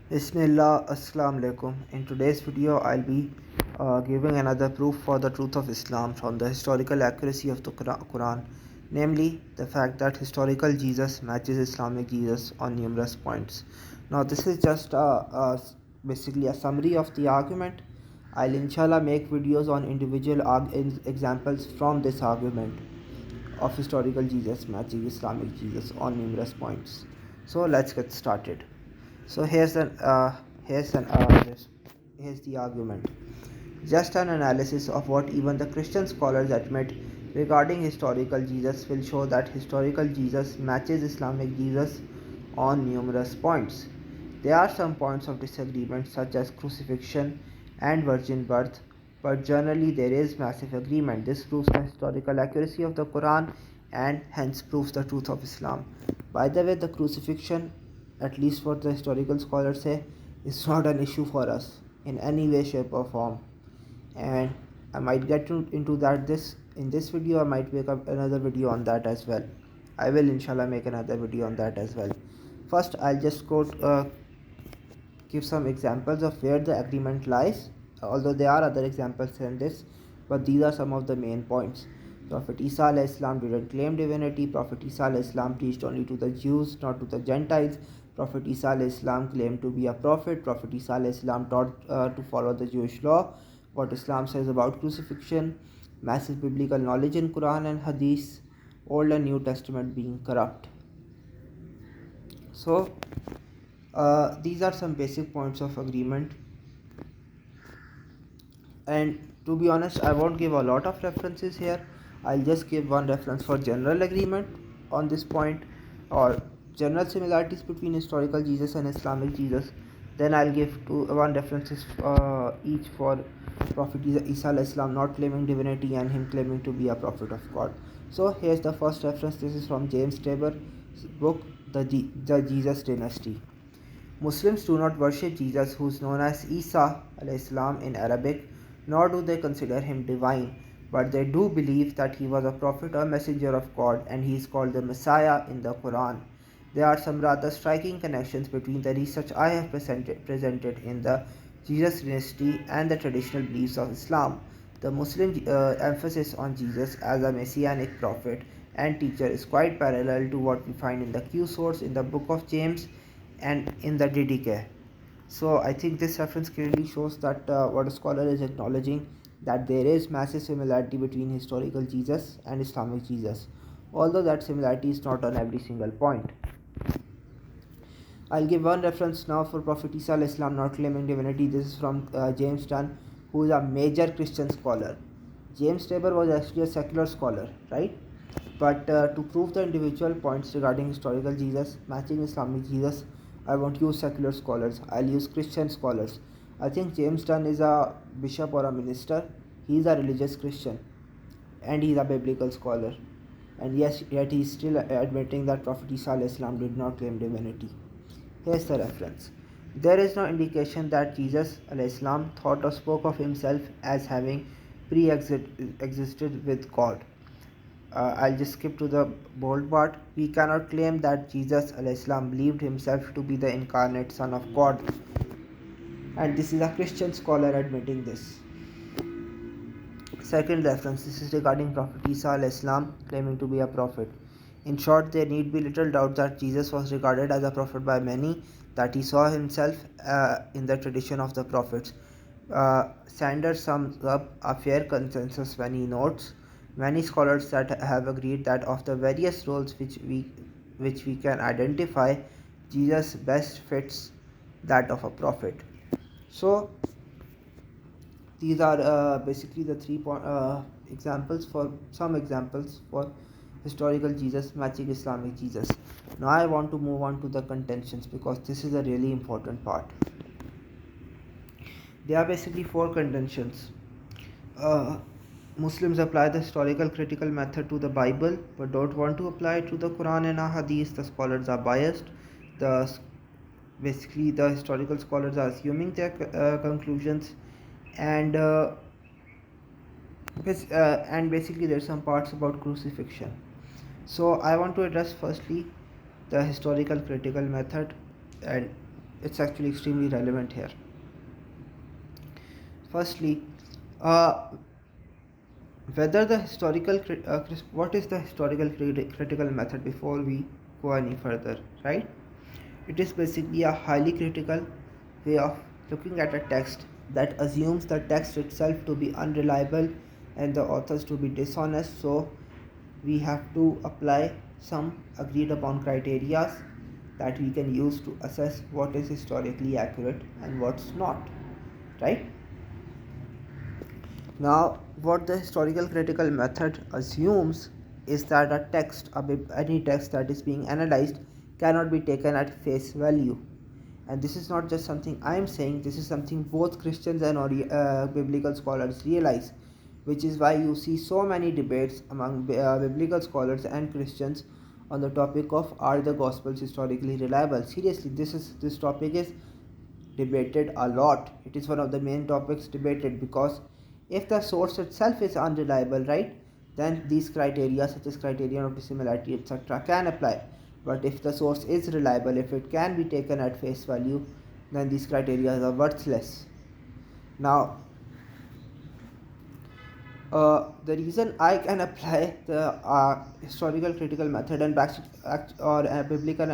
Bismillah, Assalamu alaikum. In today's video, I'll be giving another proof for the truth of Islam from the historical accuracy of the Quran, namely the fact that historical Jesus matches Islamic Jesus on numerous points. Now, this is just basically a summary of the argument. I'll inshallah make videos on individual examples from this argument of historical Jesus matching Islamic Jesus on numerous points. So let's get started. So here's an here's the argument. Just an analysis of what even the Christian scholars admit regarding historical Jesus will show that historical Jesus matches Islamic Jesus on numerous points. There are some points of disagreement such as crucifixion and virgin birth, but generally there is massive agreement. This proves the historical accuracy of the Quran and hence proves the truth of Islam. By the way, the crucifixion, at least what the historical scholars say, is not an issue for us in any way, shape, or form. And I might into that this in this video. I might make up another video on that as well. I will inshallah make another video on that as well. First, I'll just give some examples of where the agreement lies, although there are other examples in this, but these are some of the main points. Prophet Isa Islam didn't claim divinity. Prophet Isa Islam preached only to the Jews, not to the Gentiles. Prophet Isa Islam claimed to be a prophet. Prophet Isa Islam taught to follow the Jewish law. What Islam says about crucifixion, massive biblical knowledge in Quran and Hadith, Old and New Testament being corrupt. So these are some basic points of agreement, and to be honest, I won't give a lot of references here. I'll just give one reference for general agreement on this point, or general similarities between historical Jesus and Islamic Jesus. Then I'll give one references each for Prophet Isa Islam not claiming divinity and him claiming to be a prophet of God. So here's the first reference. This is from James Tabor's book, the Jesus Dynasty. Muslims do not worship Jesus, who is known as Isa Islam in Arabic, nor do they consider him divine, but they do believe that he was a prophet or messenger of God, and he is called the Messiah in the Quran. There are some rather striking connections between the research I have presented in the Jesus dynasty and the traditional beliefs of Islam. The Muslim emphasis on Jesus as a messianic prophet and teacher is quite parallel to what we find in the Q source in the book of James and in the DDK. So I think this reference clearly shows that what a scholar is acknowledging, that there is massive similarity between historical Jesus and Islamic Jesus, although that similarity is not on every single point. I'll give one reference now for Prophet Isa Islam not claiming divinity. This is from James Dunn, who is a major Christian scholar. James Tabor was actually a secular scholar, right? But to prove the individual points regarding historical Jesus matching Islamic Jesus, I won't use secular scholars. I'll use Christian scholars. I think James Dunn is a bishop or a minister. He's a religious Christian, and he's a biblical scholar. And yes, yet he's still admitting that Prophet Isa Islam did not claim divinity. Here's the reference. There is no indication that Jesus Islam thought or spoke of himself as having pre-existed with God. I'll just skip to the bold part. We cannot claim that Jesus Islam believed himself to be the incarnate Son of God. And this is a Christian scholar admitting this. Second reference, this is regarding Prophet Isa Islam claiming to be a prophet. In short, there need be little doubt that Jesus was regarded as a prophet by many, that he saw himself in the tradition of the prophets. Sanders sums up a fair consensus when he notes many scholars that have agreed that of the various roles which we can identify, Jesus best fits that of a prophet. So these are basically the examples for historical Jesus matching Islamic Jesus. Now I want to move on to the contentions, because this is a really important part. There are basically four contentions. Muslims apply the historical critical method to the Bible but don't want to apply it to the Quran and Hadith. The scholars are biased. The Basically the historical scholars are assuming their conclusions, and basically there's some parts about crucifixion. So I want to address firstly the historical critical method, and it's actually extremely relevant here. Firstly, uh, whether the what is the historical critical method before we go any further, right? It is basically a highly critical way of looking at a text that assumes the text itself to be unreliable and the authors to be dishonest. So we have to apply some agreed upon criteria that we can use to assess what is historically accurate and what's not, right? Now, what the historical critical method assumes is that any text that is being analyzed, cannot be taken at face value. And this is not just something I am saying, this is something both Christians and biblical scholars realize, which is why you see so many debates among biblical scholars and Christians on the topic of are the Gospels historically reliable. Seriously, this topic is debated a lot. It is one of the main topics debated because if the source itself is unreliable, right, then these criteria such as criterion of dissimilarity etc. can apply. But if the source is reliable, if it can be taken at face value, then these criteria are worthless. Now, the reason I can apply the historical critical method and or a biblical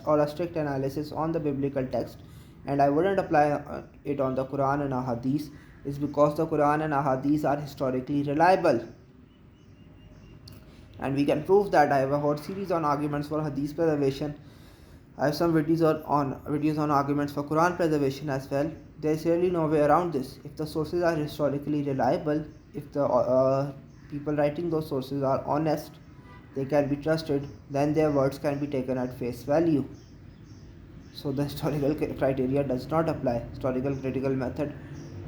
or a strict analysis on the biblical text, and I wouldn't apply it on the Quran and Ahadith, is because the Quran and Ahadith are historically reliable, and we can prove that. I have a whole series on arguments for Hadith preservation. I have some videos on arguments for Quran preservation as well. There is really no way around this. If the sources are historically reliable, if the people writing those sources are honest, they can be trusted, then their words can be taken at face value. So the historical criteria does not apply. Historical critical method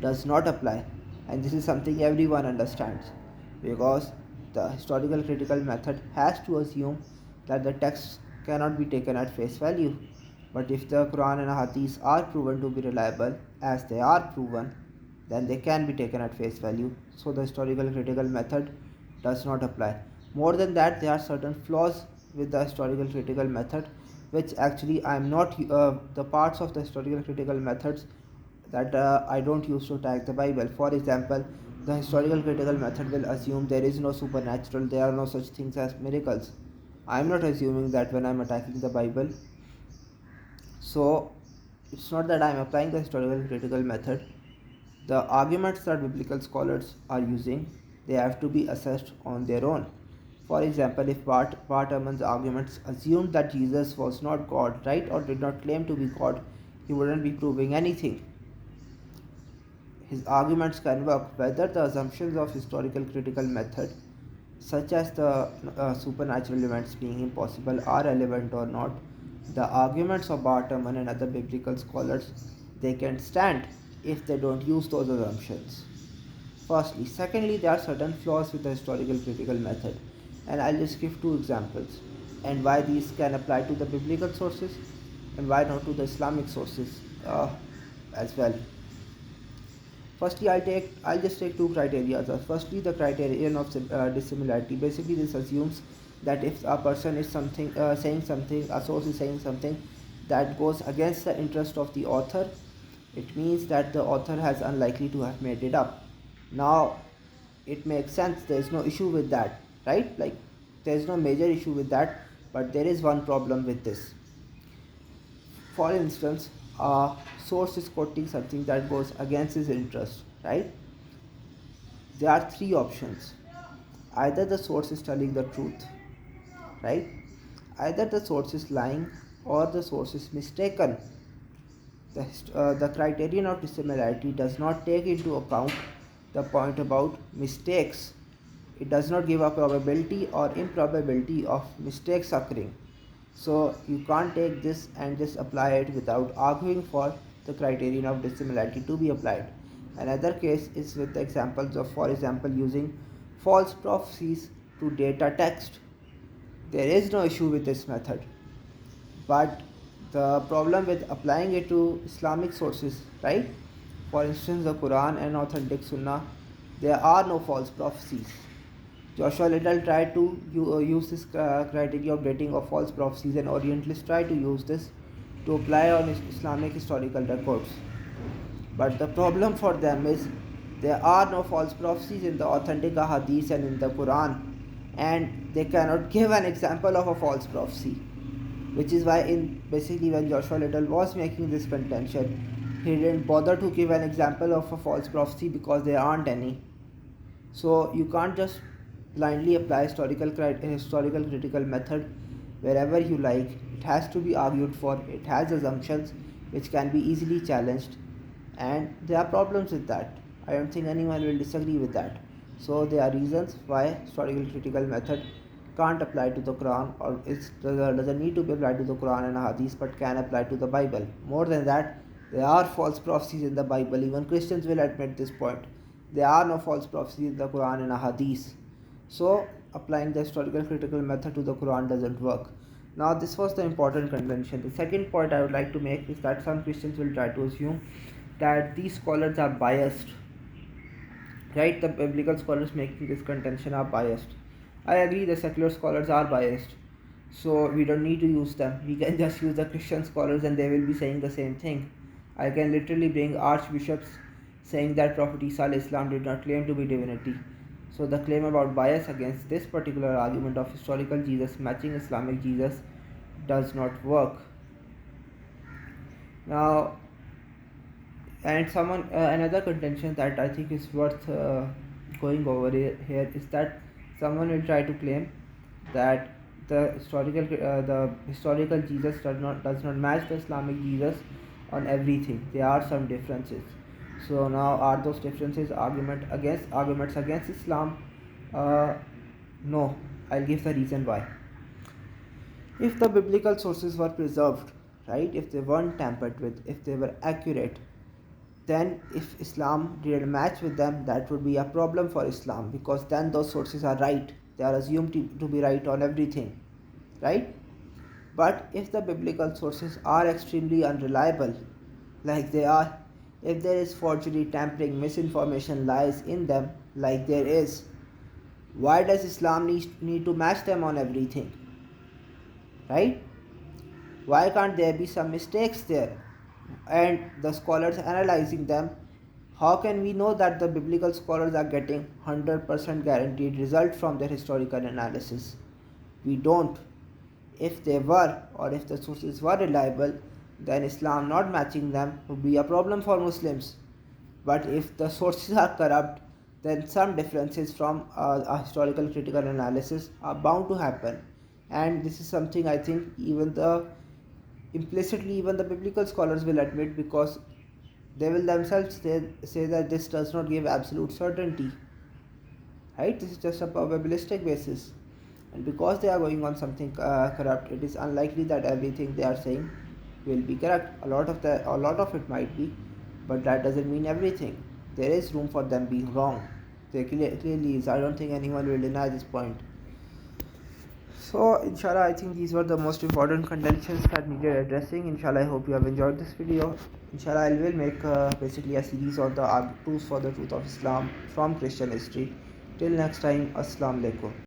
does not apply, and this is something everyone understands, because the historical critical method has to assume that the text cannot be taken at face value. But if the Quran and Hadith are proven to be reliable, as they are proven, then they can be taken at face value. So the historical critical method does not apply. More than that, there are certain flaws with the historical critical method, which actually I am not the parts of the historical critical methods that I don't use to attack the Bible. For example, the historical critical method will assume there is no supernatural, there are no such things as miracles. I am not assuming that when I am attacking the Bible. So it's not that I am applying the historical critical method. The arguments that biblical scholars are using, they have to be assessed on their own. For example, if Bart Ehrman's arguments assumed that Jesus was not God, right, or did not claim to be God, he wouldn't be proving anything. His arguments can work whether the assumptions of historical critical method, such as the supernatural events being impossible, are relevant or not. The arguments of Bart Ehrman and other biblical scholars, they can stand if they don't use those assumptions. Firstly. Secondly, there are certain flaws with the historical critical method, and I'll just give two examples and why these can apply to the biblical sources and why not to the Islamic sources as well. Firstly, I'll just take two criteria. Firstly, the criterion of dissimilarity. Basically, this assumes that if a person is saying something, a source is saying something that goes against the interest of the author, it means that the author has unlikely to have made it up. Now, it makes sense. There is no issue with that, right? Like, there is no major issue with that, but there is one problem with this. For instance, a source is quoting something that goes against his interest, right? There are three options. Either the source is telling the truth, right? Either the source is lying or the source is mistaken. The criterion of dissimilarity does not take into account the point about mistakes. It does not give a probability or improbability of mistakes occurring. So you can't take this and just apply it without arguing for the criterion of dissimilarity to be applied. Another case is with the examples of, for example, using false prophecies to date a text. There is no issue with this method, but the problem with applying it to Islamic sources, right? For instance, the Quran and authentic Sunnah, there are no false prophecies. Joshua Liddell tried to use this criteria of dating of false prophecies, and Orientalists tried to use this to apply on Islamic historical records. But the problem for them is there are no false prophecies in the authentic hadith and in the Quran, and they cannot give an example of a false prophecy. Which is why, in basically, when Joshua Little was making this contention, he didn't bother to give an example of a false prophecy because there aren't any. So you can't just blindly apply historical critical method wherever you like. It has to be argued for. It has assumptions which can be easily challenged, and there are problems with that. I don't think anyone will disagree with that. So there are reasons why historical critical method can't apply to the Quran, or it doesn't need to be applied to the Quran and Hadith, but can apply to the Bible. More than that, there are false prophecies in the Bible. Even Christians will admit this point. There are no false prophecies in the Quran and Hadith. So applying the historical critical method to the Quran doesn't work. Now this was the important convention. The second point I would like to make is that some Christians will try to assume that these scholars are biased. Right? The biblical scholars making this contention are biased. I agree the secular scholars are biased. So we don't need to use them. We can just use the Christian scholars and they will be saying the same thing. I can literally bring archbishops saying that Prophet Isa Islam did not claim to be divinity. So the claim about bias against this particular argument of historical Jesus matching Islamic Jesus does not work. Now, and another contention that I think is worth going over here is that someone will try to claim that the historical Jesus does not match the Islamic Jesus on everything. There are some differences. So now, are those differences arguments against Islam? No. I'll give the reason why. If the biblical sources were preserved, right, if they weren't tampered with, if they were accurate, then if Islam didn't match with them, that would be a problem for Islam, because then those sources are right. They are assumed to be right on everything, right? But if the biblical sources are extremely unreliable, like they are, if there is forgery, tampering, misinformation, lies in them, like there is, why does Islam need to match them on everything? Right? Why can't there be some mistakes there? And the scholars analyzing them, how can we know that the biblical scholars are getting 100% guaranteed result from their historical analysis? We don't. If they were, or if the sources were reliable, then Islam not matching them would be a problem for Muslims. But if the sources are corrupt, then some differences from a historical critical analysis are bound to happen. And this is something I think implicitly even the biblical scholars will admit, because they will themselves say that this does not give absolute certainty. Right? This is just a probabilistic basis. And because they are going on something corrupt, it is unlikely that everything they are saying will be correct. A lot of it might be, but that doesn't mean everything. There is room for them being wrong. There clearly is. I don't think anyone will deny this point. So inshallah, I think these were the most important contentions that needed addressing. Inshallah, I hope you have enjoyed this video. Inshallah, I will make basically a series on the proofs for the truth of Islam from Christian history. Till next time, Assalamu alaikum.